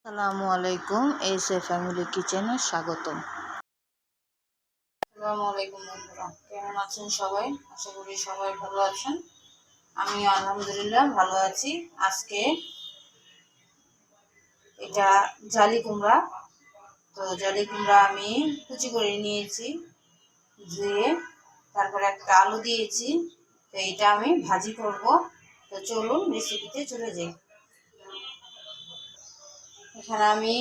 আসসালামু আলাইকুম, SA family কিচেনে স্বাগতম। আসসালামু আলাইকুম বন্ধুরা, কেমন আছেন সবাই? আশা করি সবাই ভালো আছেন। আমি আলহামদুলিল্লাহ ভালো আছি। আজকে এটা জালি কুমড়া। তো জালি কুমড়া আমি কুচি করে নিয়েছি, ধুয়ে তারপরে একটা আলু দিয়েছি। তো এটা আমি ভাজি করব। তো চলুন রেসিপিতে চলে যাই। এখানে আমি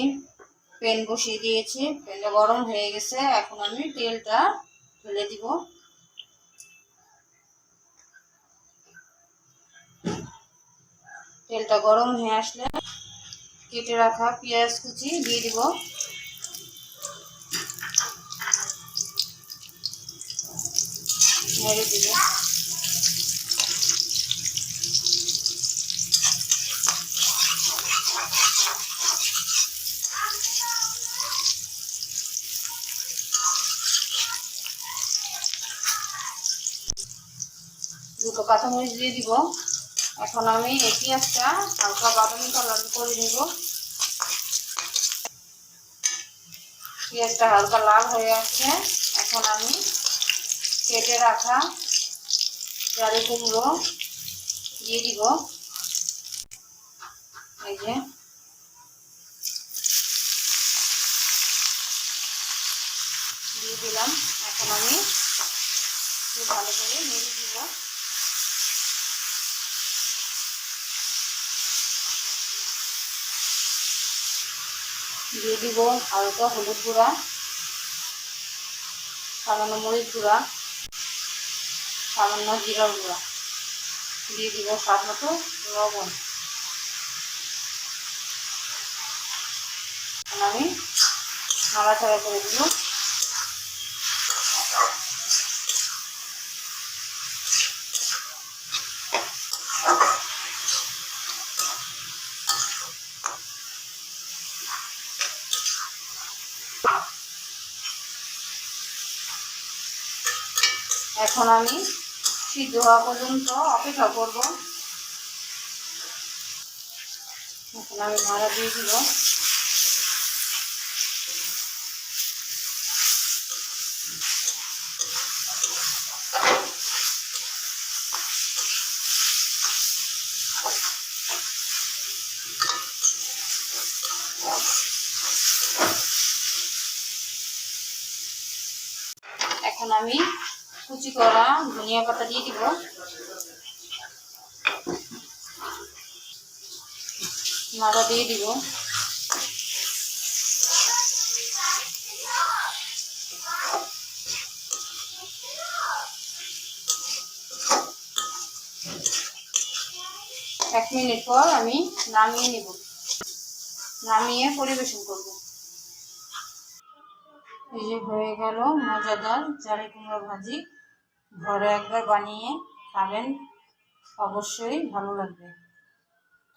প্যান বসিয়ে দিয়েছি, প্যানটা গরম হয়ে গেছে। এখন আমি তেলটা ঢেলে দিব। তেলটা গরম হয়ে আসলে কেটে রাখা পেঁয়াজ কুচি দিয়ে দিব। নেড়ে দিব। দুটো কাঁচামরিচ দিয়ে দিব। এখন আমি এই পেঁয়াজটা হালকা বাদামি কালার করে নিব। পেঁয়াজটা হালকা লাল হয়ে আসছে। এখন আমি কেটে রাখা জালি কুমড়ো দিয়ে দিব। এই যে দিয়ে দিলাম। এখন আমি খুব ভালো করে নেড়ে দিব। দিয়ে দিব হালকা হলুদ গুঁড়া, সামান্য মরিচ গুঁড়া, সামান্য জিরার গুঁড়া, দিয়ে দিব স্বাদ মতো লবণ। আমি নাড়াচাড়া করে দিব। এখন আমি সিদ্ধ হওয়া পর্যন্ত অপেক্ষা করব। এখন আমি নাড়া দিয়ে দিব। এখন আমি কুচি করা ধনিয়া পাতা দিয়ে দিব। নাড়া দিয়ে দিব। এক মিনিট পর আমি নামিয়ে নিব। নামিয়ে পরিবেশন করব। এই যে হয়ে গেল মজাদার জালি কুমড়া ভাজি। ঘরে একবার বানিয়ে খাবেন, অবশ্যই ভালো লাগবে।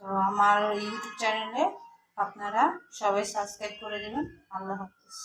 তো আমার ইউটিউব চ্যানেলে আপনারা সবাই সাবস্ক্রাইব করে দেবেন। আল্লাহ হাফেজ।